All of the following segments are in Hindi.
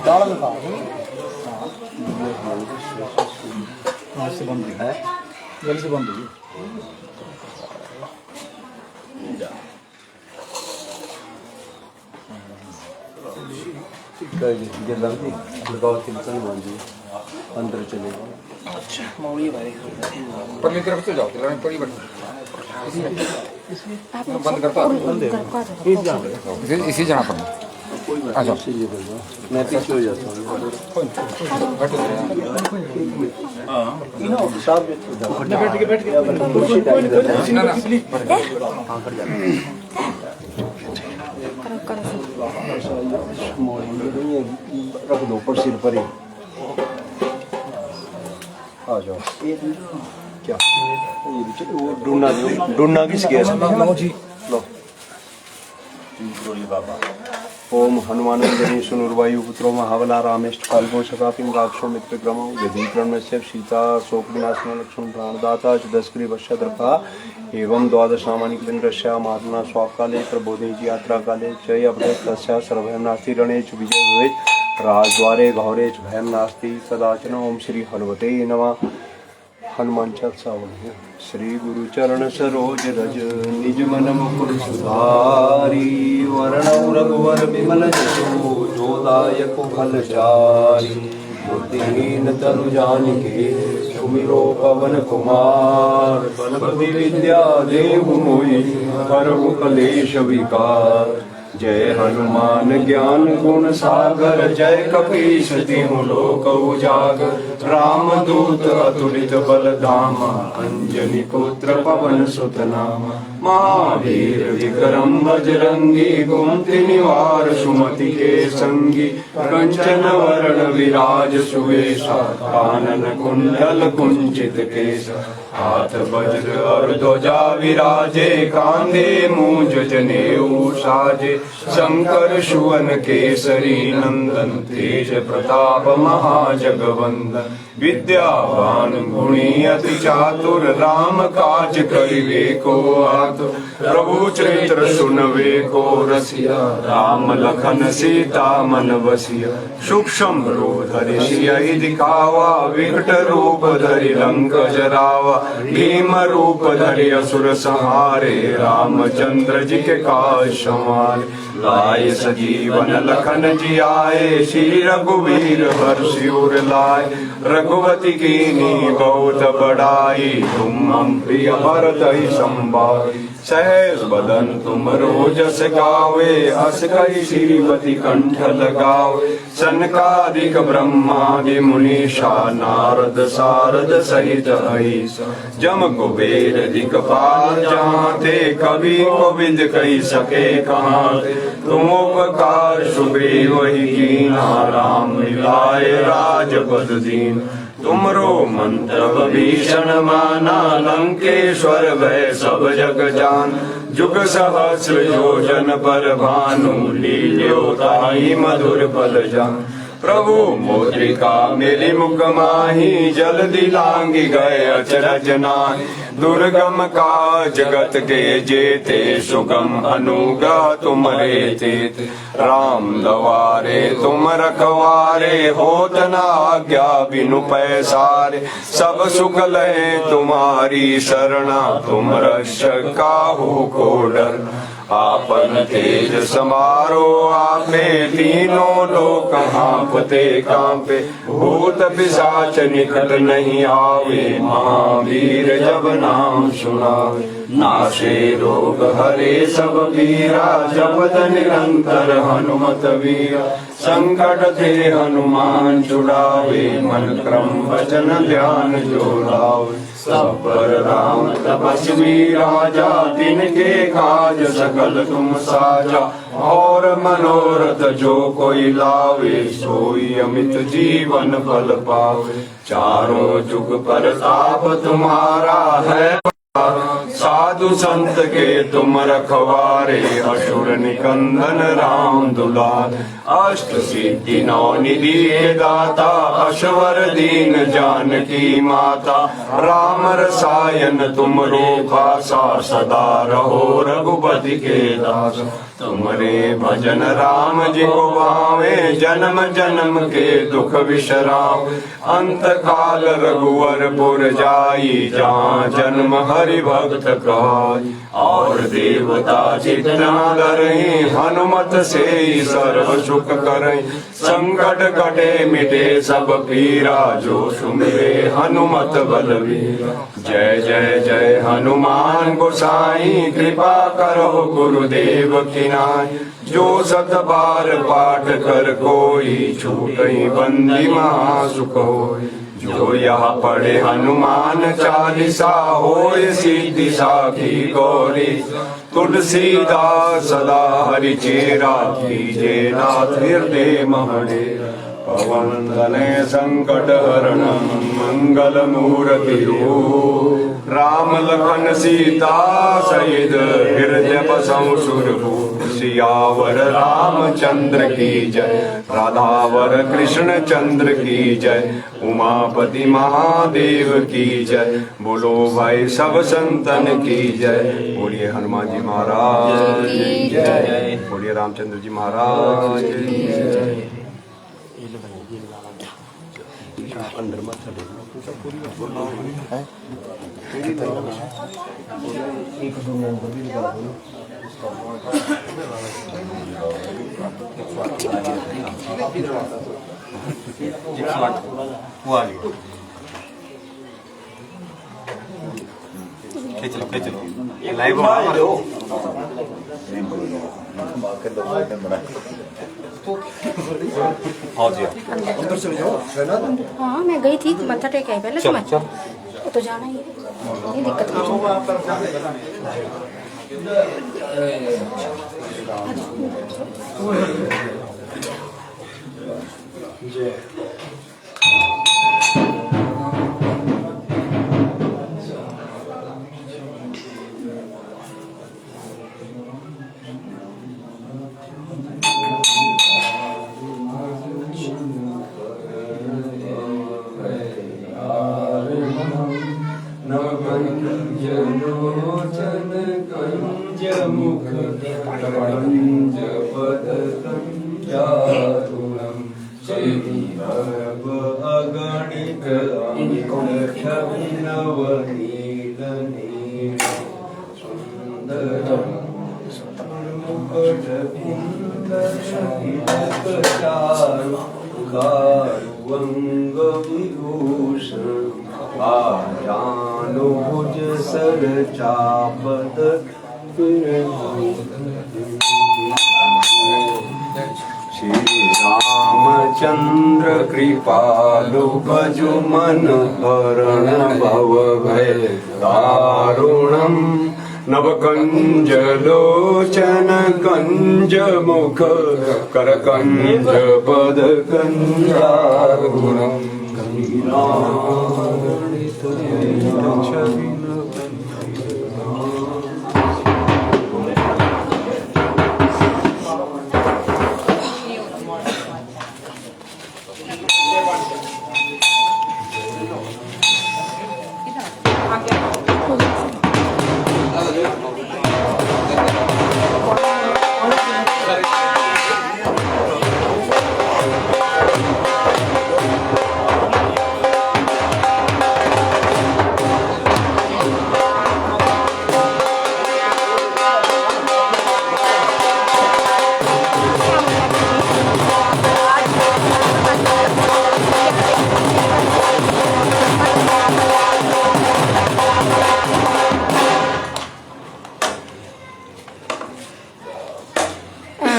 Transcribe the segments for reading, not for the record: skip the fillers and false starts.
दाल में खा से बंद है जल्दी से बंद हुई अंदर चले अच्छा मौली भाई पर तरफ से जाओ पर बंद करता इसी जाना पड़ना अच्छा मैं पीछे हो जाता हूँ रख दो पर सिर पर ही आ जाओ क्या वो ढूंढना किस गया लो बाबा ओम हनुमानंदनी सुनुर्वायु पुत्रो महाबला रामेष्ट काल्पो शकापिं राक्षो मित्र क्रमो विधीकरणस्य सीता शोक विनाशन लक्ष्मण प्राणदाता च दशग्री वश्यद्रका एवं द्वादशामानि केन्द्रस्य महात्मना स्वाकाले प्रबोधेज यात्रा काले च अपने तस्या सर्वभयं नास्ति रणे च विजय भवेत् राजद्वारे घौरे च भयं नास्ति कदाचन ओम श्री हनुमते नमः हनुमान चालीसा श्री गुरु चरण सरोज रज निज मन मुकुर सुधारी वरणौ रघुवर विमल जसो जोदायक फल चारि बुद्धिहीन तनु जानिके सुमिरो पवन कुमार बल बुद्धि विद्या देहु मोहि हरहु कलेश विकार जय हनुमान ज्ञान गुण सागर जय कपीश तिहु लोक उजागर रामदूत अतुलित बल धामा अंजनी पुत्र पवन सुत नामा महावीर विक्रम बजरंगी कुमति निवार सुमति के संगी कंचन वरण विराज सुवेशा कानन कुंडल कुंचित केसा हाथ वज्र और ध्वजा विराजे कांधे मूंज जनेऊ साजे शंकर सुवन केसरी नंदन तेज प्रताप महाजगवंदन विद्यावान गुणी अति चातुर राम काज करिवे को आतुर प्रभु चरित्र सुनवे को रसिया राम लखन सीता मन बसिया सूक्ष्म रूप धरि सियहि दिखावा विकट रूप धरि लंक जरावा भीम रूप धरि असुर संहारे रामचंद्र जी के काज संवारे लाए सजीवन लखन जियाए श्री रघुवीर हर्षि उर लाए रघुवती कीनी बहुत बड़ाई तुम मम प्रिय भरत ही संभाई सहज बदन तुम रोजस गावे हस कई श्रीपति कंठ लगावे सनकादिक ब्रह्मादि मुनीषा नारद सारद सहित अहिसा जम कुबेर दिक्पाल जहाँ थे कवि कोविद कही सके कहाँ तुम उपकार सुग्रीव ही कीना राम मिलाए राजपद दीन तुमरो मंत्र भीषण माना लंकेश्वर भय सब जग जान जुग सहस्र योजन पर भानु लील्यो ताहि मधुर पद जान प्रभु मोद्रिका मेली मुख माही जल्दी लांगी गए अचरज नाहि दुर्गम का जगत के जेते सुगम अनुग्रह तुम्हारे तेते राम दवारे तुम रखवारे होत न आज्ञा बिनु पैसारे सब सुख लहे तुम्हारी शरणा तुम रक्षक काहू को डर आपन तेज समारो आपे तीनों लोक हाँफते कांपे भूत पिशाच निकट नहीं आवे महावीर जब नाम सुनावे नाशे रोग हरे सब पीरा जपत निरंतर हनुमत वीरा संकट ते हनुमान छुड़ावे मन क्रम वचन ध्यान जो लावे सब पर राम तपस्वी राजा तिनके काज सकल तुम साजा और मनोरथ जो कोई लावे सोई अमित जीवन फल पावे चारों जुग प्रताप तुम्हारा है साधु संत के तुम रखवारे असुर निकंदन राम दुलार अष्ट सिद्धि नौ निधि के दाता अश्वर दीन जानकी माता राम रसायन तुम रूपासा सदा रहो रघुपति के दास तुमरे भजन राम जी को भावे, जन्म जन्म के दुख विश्राम। अंत काल रघुवर पुर जाई, जहाँ जन्म हरि भक्त कहाई। और देवता चित्ता धरहि, हनुमत से सर्व सुख करहि। संकट कटे मिटे सब पीरा, जो सुमिरे हनुमत बलवीरा। जय जय जय हनुमान गोसाई, कृपा करो गुरुदेव की नाई। जो सत बार पाठ कर कोई, छूटहि बंदी महासुख होई। जो यह पढ़े हनुमान चालीसा, होय सिद्धि साखी गौरी। तुलसीदास सदा हरि चेरा, कीजे नाथ हृदय महडेरा। पवन तनय संकट हरण, मंगल मूर्ति राम लखन सीता सहित, हृदय बसहु सुरभूप। सियावर रामचंद्र की जय, राधावर कृष्ण चंद्र की जय। उमापति महादेव की जय, बोलो भाई सब संतन की जय। बोलिए हनुमान जी महाराज की जय, बोलिए रामचंद्र जी महाराज की जय। अंदर मत चले। वो आ गया। चलो लाइव हाँ मैं गई थी, मत्था टेक आई पहले। तो मैं तो जाना ही है, ये दिक्कत नहीं। रामचंद्र कृपालु भजु मन हरण भव भय दारुणम। नव कंज लोचन कंज मुख कर कंज पद कंजारुणम।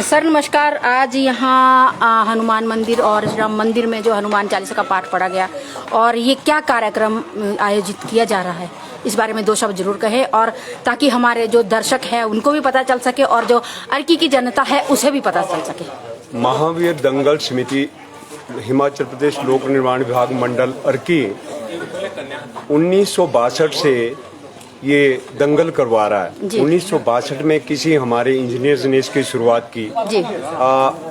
सर नमस्कार। आज यहाँ हनुमान मंदिर और राम मंदिर में जो हनुमान चालीसा का पाठ पढ़ा गया, और ये क्या कार्यक्रम आयोजित किया जा रहा है, इस बारे में दो शब्द जरूर कहें, और ताकि हमारे जो दर्शक हैं उनको भी पता चल सके और जो अर्की की जनता है उसे भी पता चल सके। महावीर दंगल समिति हिमाचल प्रदेश लोक निर्माण विभाग मंडल अर्की 1962 से ये दंगल करवा रहा है। जी। 1962 में किसी हमारे इंजीनियर्स ने इसकी शुरुआत की जी।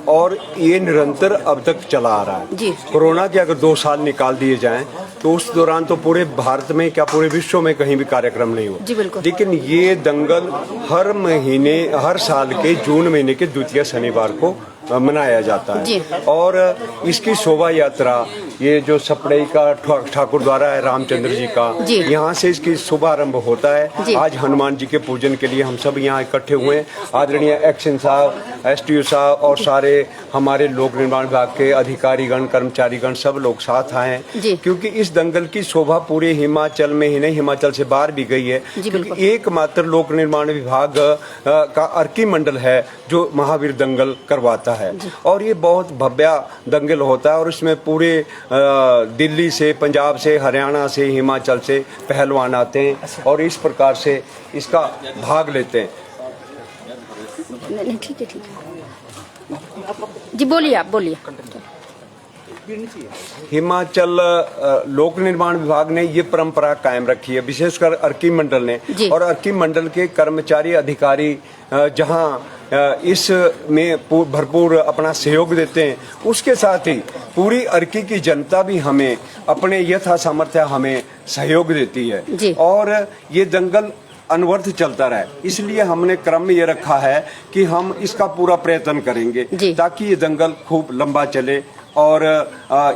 और ये निरंतर अब तक चला आ रहा है। जी। कोरोना के अगर 2 साल निकाल दिए जाएं तो उस दौरान तो पूरे भारत में क्या पूरे विश्व में कहीं भी कार्यक्रम नहीं हुआ। जी, बिल्कुल। लेकिन ये दंगल हर महीने हर साल के जून महीने के द्वितीय शनिवार को मनाया जाता जी। है और इसकी शोभा यात्रा ये जो सपड़ई का ठाकुर द्वारा है रामचंद्र जी का, जी। यहाँ से इसकी शुभारंभ होता है। जी। आज हनुमान जी के पूजन के लिए हम सब यहाँ इकट्ठे हुए हैं। आदरणीय एक्शन साहब, STO साहब और सारे हमारे लोक निर्माण विभाग के अधिकारीगण कर्मचारीगण सब लोग साथ आए जी। हैं, क्योंकि इस दंगल की शोभा पूरे हिमाचल में ही नहीं, हिमाचल से बाहर भी गई है। जी, बिल्कुल। एकमात्र लोक निर्माण विभाग का अर्की मंडल है जो महावीर दंगल करवाता है और ये बहुत भव्य दंगल होता है और इसमें पूरे दिल्ली से, पंजाब से, हरियाणा से, हिमाचल से पहलवान आते हैं और इस प्रकार से इसका भाग लेते हैं। नहीं, ठीक है, ठीक है। जी बोलिए, आप बोलिए। हिमाचल लोक निर्माण विभाग ने ये परंपरा कायम रखी है, विशेषकर अर्की मंडल ने। जी। और अर्की मंडल के कर्मचारी अधिकारी जहां इस में भरपूर अपना सहयोग देते हैं, उसके साथ ही पूरी अर्की की जनता भी हमें अपने यथा सामर्थ्य हमें सहयोग देती है। जी। और ये दंगल अनवर्थ चलता रहे, इसलिए हमने क्रम ये रखा है कि हम इसका पूरा प्रयत्न करेंगे जी। ताकि ये दंगल खूब लंबा चले और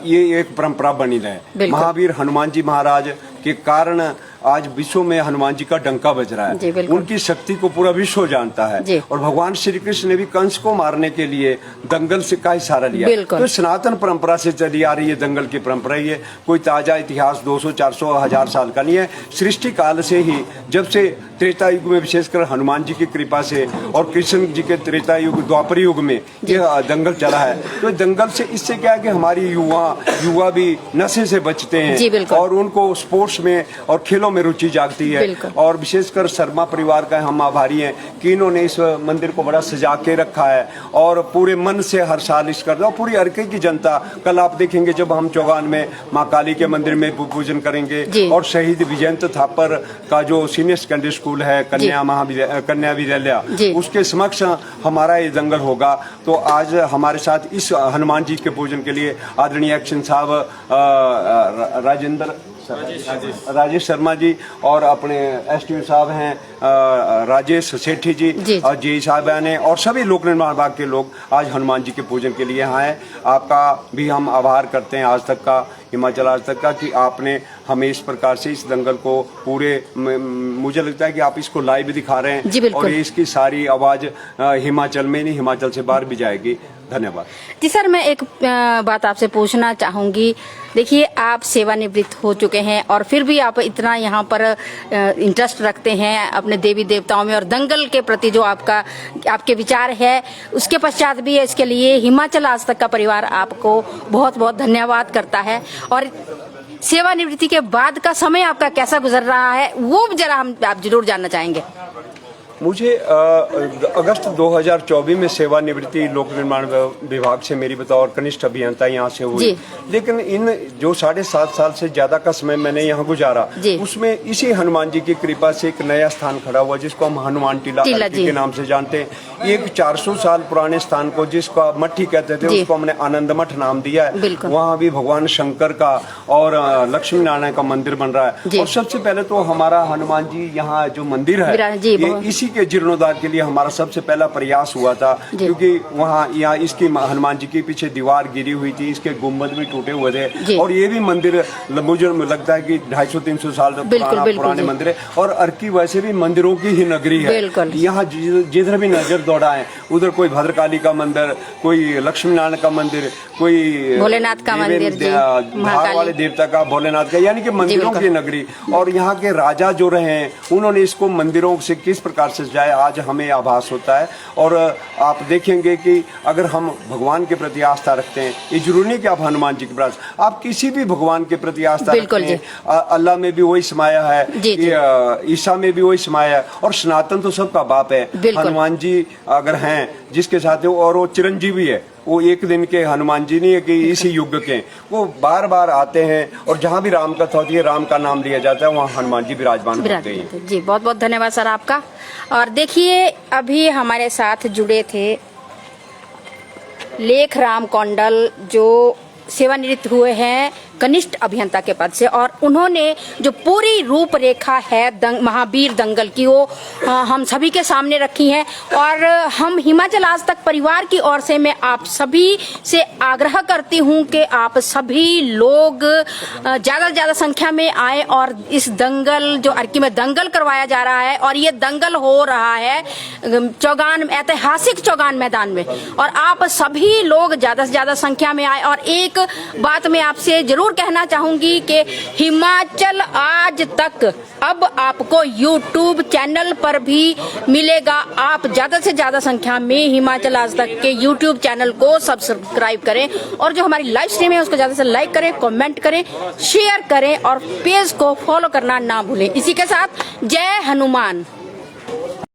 ये एक परंपरा बनी रहे। महावीर हनुमान जी महाराज के कारण आज विश्व में हनुमान जी का डंका बज रहा जी, है। बिल्कुल। उनकी शक्ति को पूरा विश्व जानता है जी। और भगवान श्री कृष्ण ने भी कंस को मारने के लिए दंगल से का सहारा लिया। बिल्कुल। तो सनातन परंपरा से चली आ रही है दंगल की परंपरा। ये कोई ताजा इतिहास 200, 400, 1000 साल का नहीं है। सृष्टि काल से ही, जब से त्रेता युग में विशेषकर हनुमान जी की कृपा से और कृष्ण जी के त्रेता युग द्वापर युग में ये दंगल चला है। तो दंगल से इससे क्या है कि हमारी युवा भी नशे से बचते जी, हैं बिल्कुल। और उनको स्पोर्ट्स में और खेलों में रुचि जागती है। और विशेषकर शर्मा परिवार का हम आभारी हैं कि इन्होंने इस मंदिर को बड़ा सजा के रखा है और पूरे मन से हर साल इस कर। और पूरी अर्की की जनता, कल आप देखेंगे जब हम चौगान में मां काली के मंदिर में पूजन करेंगे और शहीद विजयंत थापर का जो सीनियर सेकेंडरी स्कूल है कन्या विद्यालय, उसके समक्ष हमारा ये दंगल होगा। तो आज हमारे साथ इस हनुमान जी के पूजन के लिए आदरणीय एक्शन साहब राजेश शर्मा जी और अपने STO साहब हैं राजेश सेठी जी और जी साहब ने और सभी लोक निर्माण विभाग के लोग आज हनुमान जी के पूजन के लिए यहाँ आए। आपका भी हम आभार करते हैं आज तक का, हिमाचल आज तक का, कि आपने हमें इस प्रकार से इस दंगल को पूरे, मुझे लगता है कि आप इसको लाइव दिखा रहे हैं और इसकी सारी आवाज हिमाचल में नहीं हिमाचल से बाहर भी जाएगी। धन्यवाद जी सर। मैं एक बात आपसे पूछना चाहूंगी। देखिए, आप सेवानिवृत्त हो चुके हैं और फिर भी आप इतना यहाँ पर इंटरेस्ट रखते हैं अपने देवी देवताओं में और दंगल के प्रति जो आपके विचार है, उसके पश्चात भी इसके लिए हिमाचल आज तक का परिवार आपको बहुत बहुत धन्यवाद करता है। और सेवानिवृत्ति के बाद का समय आपका कैसा गुजर रहा है, वो जरा आप जरूर जानना चाहेंगे। मुझे अगस्त 2024 में सेवानिवृत्ति लोक निर्माण विभाग से मेरी बतौर कनिष्ठ अभियंता यहाँ से हुई। लेकिन इन जो 7.5 साल से ज्यादा का समय मैंने यहाँ गुजारा, उसमें इसी हनुमान जी की कृपा से एक नया स्थान खड़ा हुआ जिसको हम हनुमान टीला के नाम से जानते हैं। एक 400 साल पुराने स्थान को जिसको मट्ठी कहते थे, उसको हमने आनंद मठ नाम दिया है। वहाँ भी भगवान शंकर का और लक्ष्मी नारायण का मंदिर बन रहा है। और सबसे पहले तो हमारा हनुमान जी यहाँ जो मंदिर है के जीर्णोद्धार के लिए हमारा सबसे पहला प्रयास हुआ था, क्योंकि वहाँ यहाँ इसकी हनुमान जी के पीछे दीवार गिरी हुई थी, इसके गुम्बद भी टूटे हुए थे और ये भी मंदिर मुझे लगता है कि 250-300 साल पुराने मंदिर है। और अर्की वैसे भी मंदिरों की ही नगरी है। यहाँ जिधर भी नजर दौड़ाए उधर कोई भद्रकाली का मंदिर, कोई लक्ष्मी नारायण का मंदिर, कोई भोलेनाथ का मंदिर, धार वाले देवता का, भोलेनाथ का, यानी कि मंदिरों की नगरी। और यहाँ के राजा जो रहे हैं उन्होंने इसको मंदिरों से किस प्रकार से जाए, आज हमें आभास होता है। और आप देखेंगे कि अगर हम भगवान के प्रति आस्था रखते हैं, ये जरूरी नहीं कि आप हनुमान जी के प्रति, आप किसी भी भगवान के प्रति आस्था रखते हैं, अल्लाह में भी वही समाया है, ईसा में भी वही समाया है और सनातन तो सबका बाप है। हनुमान जी अगर हैं जिसके साथ और वो चिरंजीवी है, वो एक दिन के हनुमान जी नहीं है कि इसी युग के, वो बार बार आते हैं और जहाँ भी राम कथा होती है, राम का नाम लिया जाता है, वहाँ हनुमान जी विराजमान होते हैं। जी बहुत बहुत धन्यवाद सर आपका। और देखिए अभी हमारे साथ जुड़े थे लेख राम कौंडल, जो सेवानिवृत्त हुए हैं कनिष्ठ अभियंता के पद से, और उन्होंने जो पूरी रूपरेखा है महावीर दंगल की वो हम सभी के सामने रखी है। और हम हिमाचल आज तक परिवार की ओर से मैं आप सभी से आग्रह करती हूँ कि आप सभी लोग ज़्यादा से ज़्यादा संख्या में आए और इस दंगल जो अर्की में दंगल करवाया जा रहा है, और ये दंगल हो रहा है ऐतिहासिक चौगान मैदान में, और आप सभी लोग ज़्यादा से ज़्यादा संख्या में आए। और एक बात मैं आपसे जरूर कहना चाहूंगी कि हिमाचल आज तक अब आपको YouTube चैनल पर भी मिलेगा। आप ज्यादा से ज्यादा संख्या में हिमाचल आज तक के YouTube चैनल को सब्सक्राइब करें, और जो हमारी लाइव स्ट्रीम है उसको ज्यादा से लाइक करें, कमेंट करें, शेयर करें, और पेज को फॉलो करना ना भूलें। इसी के साथ जय हनुमान।